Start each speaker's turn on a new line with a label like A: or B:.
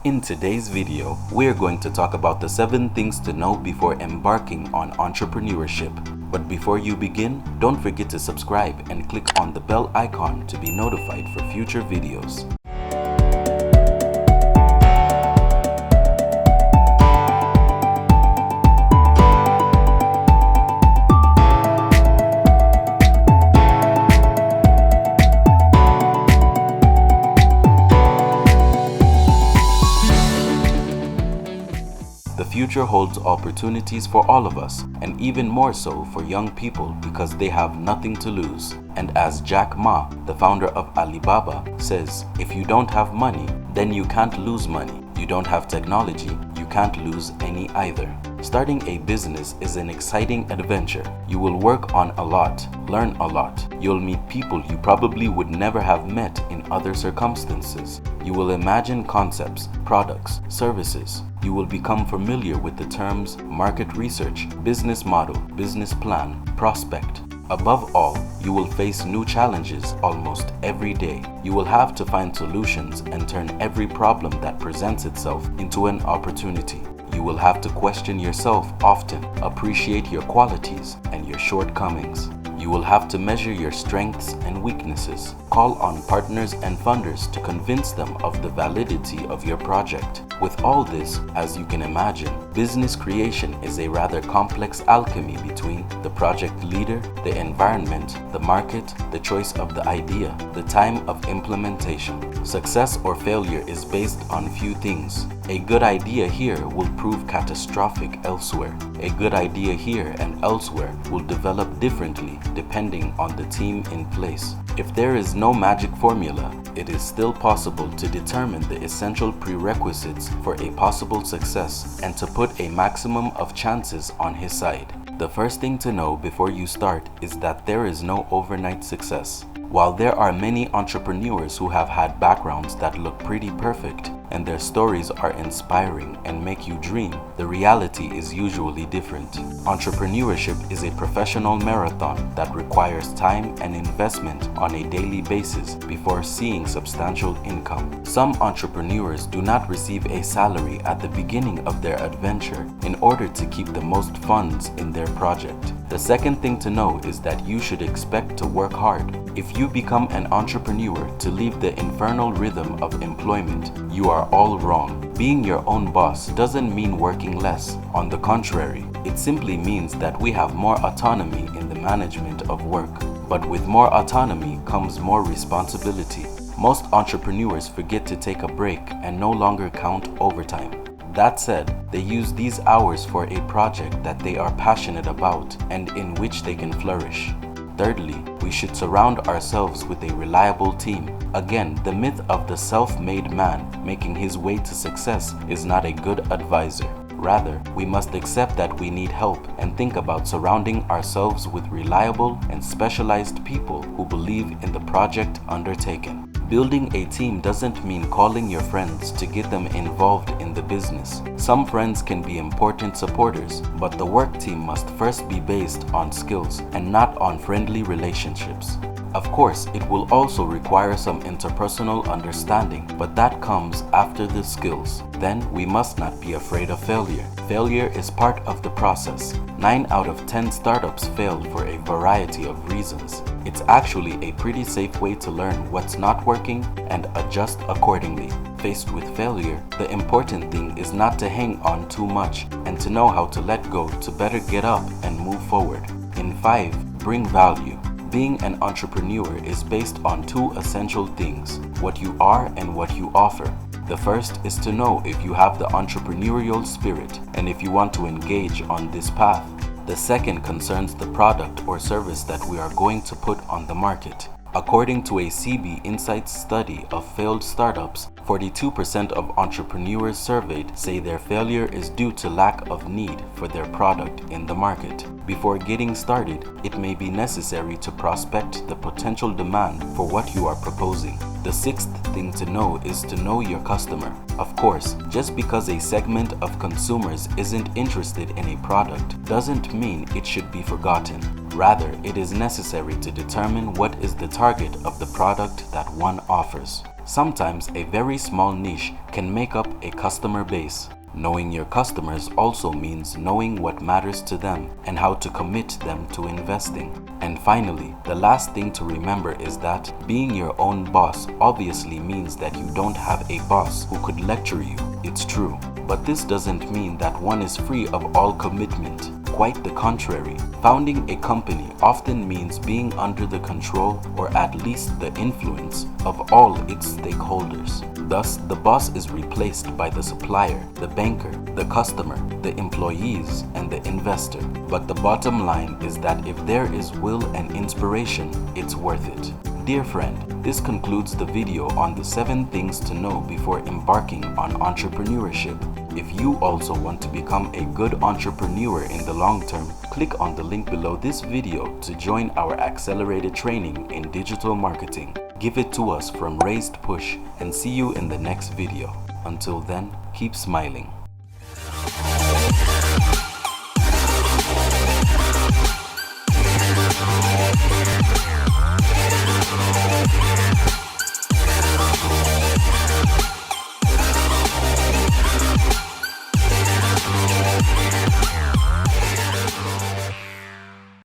A: In today's video, we are going to talk about the 7 things to know before embarking on entrepreneurship. But before you begin, don't forget to subscribe and click on the bell icon to be notified for future videos. The future holds opportunities for all of us, and even more so for young people because they have nothing to lose. And as Jack Ma, the founder of Alibaba, says, if you don't have money, then you can't lose money. You don't have technology, you can't lose any either. Starting a business is an exciting adventure. You will work on a lot, learn a lot. You'll meet people you probably would never have met in other circumstances. You will imagine concepts, products, services. You will become familiar with the terms market research, business model, business plan, prospect. Above all, you will face new challenges almost every day. You will have to find solutions and turn every problem that presents itself into an opportunity. You will have to question yourself often, appreciate your qualities and your shortcomings. You will have to measure your strengths and weaknesses. Call on partners and funders to convince them of the validity of your project. With all this, as you can imagine, business creation is a rather complex alchemy between the project leader, the environment, the market, the choice of the idea, the time of implementation. Success or failure is based on few things. A good idea here will prove catastrophic elsewhere. A good idea here and elsewhere will develop differently depending on the team in place. If there is no magic formula, it is still possible to determine the essential prerequisites for a possible success and to put a maximum of chances on his side. The first thing to know before you start is that there is no overnight success. While there are many entrepreneurs who have had backgrounds that look pretty perfect, and their stories are inspiring and make you dream, the reality is usually different. Entrepreneurship is a professional marathon that requires time and investment on a daily basis before seeing substantial income. Some entrepreneurs do not receive a salary at the beginning of their adventure in order to keep the most funds in their project. The second thing to know is that you should expect to work hard. If you become an entrepreneur to leave the infernal rhythm of employment, you are all wrong. Being your own boss doesn't mean working less. On the contrary, it simply means that we have more autonomy in the management of work. But with more autonomy comes more responsibility. Most entrepreneurs forget to take a break and no longer count overtime. That said, they use these hours for a project that they are passionate about and in which they can flourish. Thirdly, we should surround ourselves with a reliable team. Again, the myth of the self-made man making his way to success is not a good advisor. Rather, we must accept that we need help and think about surrounding ourselves with reliable and specialized people who believe in the project undertaken. Building a team doesn't mean calling your friends to get them involved in the business. Some friends can be important supporters, but the work team must first be based on skills and not on friendly relationships. Of course, it will also require some interpersonal understanding, but that comes after the skills. Then we must not be afraid of failure. Failure is part of the process. 9 out of 10 startups fail for a variety of reasons. It's actually a pretty safe way to learn what's not working and adjust accordingly. Faced with failure, the important thing is not to hang on too much and to know how to let go to better get up and move forward. In 5, bring value. Being an entrepreneur is based on 2 essential things: what you are and what you offer. The first is to know if you have the entrepreneurial spirit and if you want to engage on this path. The second concerns the product or service that we are going to put on the market. According to a CB Insights study of failed startups, 42% of entrepreneurs surveyed say their failure is due to lack of need for their product in the market. Before getting started, it may be necessary to prospect the potential demand for what you are proposing. The 6th thing to know is to know your customer. Of course, just because a segment of consumers isn't interested in a product doesn't mean it should be forgotten. Rather, it is necessary to determine what is the target of the product that one offers. Sometimes a very small niche can make up a customer base. Knowing your customers also means knowing what matters to them and how to commit them to investing. And finally, the last thing to remember is that being your own boss obviously means that you don't have a boss who could lecture you. It's true. But this doesn't mean that one is free of all commitment. Quite the contrary. Founding a company often means being under the control, or at least the influence, of all its stakeholders. Thus, the boss is replaced by the supplier, the banker, the customer, the employees, and the investor. But the bottom line is that if there is will and inspiration, it's worth it. Dear friend, this concludes the video on the 7 things to know before embarking on entrepreneurship. If you also want to become a good entrepreneur in the long term, click on the link below this video to join our accelerated training in digital marketing. Give it to us from Raised Push, and see you in the next video. Until then, keep smiling.